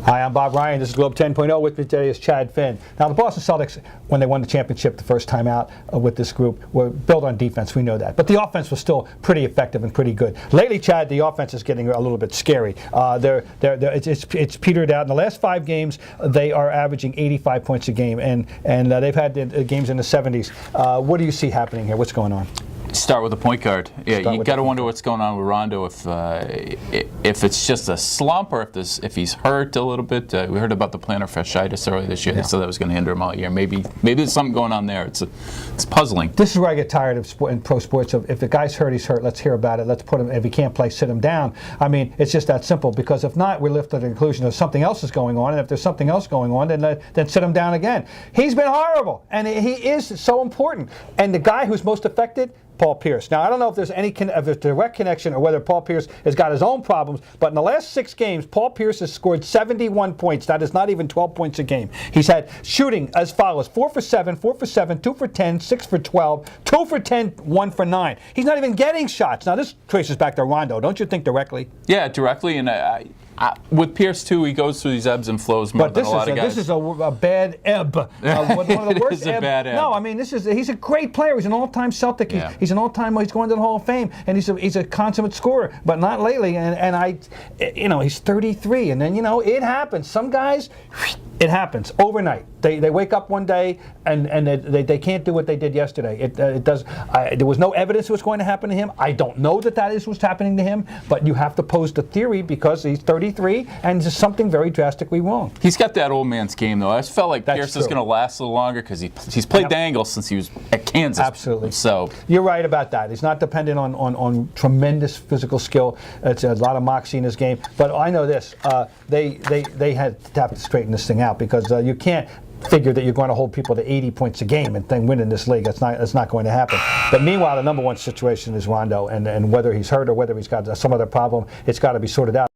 Hi, I'm Bob Ryan. This is Globe 10.0. With me today is Chad Finn. Now, the Boston Celtics, when they won the championship the first time out with this group, were built on defense. We know that. But the offense was still pretty effective and pretty good. Lately, Chad, the offense is getting a little bit scary. It's petered out. In the last 5 games, they are averaging 85 points a game, and they've had games in the 70s. What do you see happening here? What's going on? Start with the point guard. Yeah, you got to wonder what's going on with Rondo. If it's just a slump or if he's hurt a little bit. We heard about the plantar fasciitis earlier this year. They said that was going to hinder him all year. Maybe there's something going on there. It's puzzling. This is where I get tired of in pro sports. If the guy's hurt, he's hurt. Let's hear about it. Let's put him. If he can't play, sit him down. I mean, it's just that simple. Because if not, we lift to the conclusion that something else is going on. And if there's something else going on, then sit him down again. He's been horrible, and he is so important. And the guy who's most affected, Paul Pierce. Now, I don't know if there's any direct connection or whether Paul Pierce has got his own problems, but in the last 6 games, Paul Pierce has scored 71 points. That is not even 12 points a game. He's had shooting as follows: 4 for 7, 4 for 7, 2 for 10, 6 for 12, 2 for 10, 1 for 9. He's not even getting shots. Now, this traces back to Rondo, don't you think, directly? Yeah, directly, and with Pierce, too, he goes through these ebbs and flows more than a lot of guys. This is a bad ebb. One of the worst a bad ebb. No, I mean, he's a great player. He's an all-time Celtic. Yeah. He's an all-time. He's going to the Hall of Fame, and he's a consummate scorer. But not lately. And he's 33, and then it happens. Some guys, it happens overnight. They wake up one day and they can't do what they did yesterday. It does. There was no evidence it was going to happen to him. I don't know that is what's happening to him. But you have to pose the theory because he's 33 and there's something very drastically wrong. He's got that old man's game though. I just felt like Pierce is going to last a little longer because he's played the angle since he was at Kansas. Absolutely. So you're right about that. He's not dependent on tremendous physical skill. It's a lot of moxie in his game. But I know this. They had to have to straighten this thing out because you can't figure that you're going to hold people to 80 points a game and then win in this league. That's not going to happen. But meanwhile, the number one situation is Rondo, and whether he's hurt or whether he's got some other problem, it's got to be sorted out.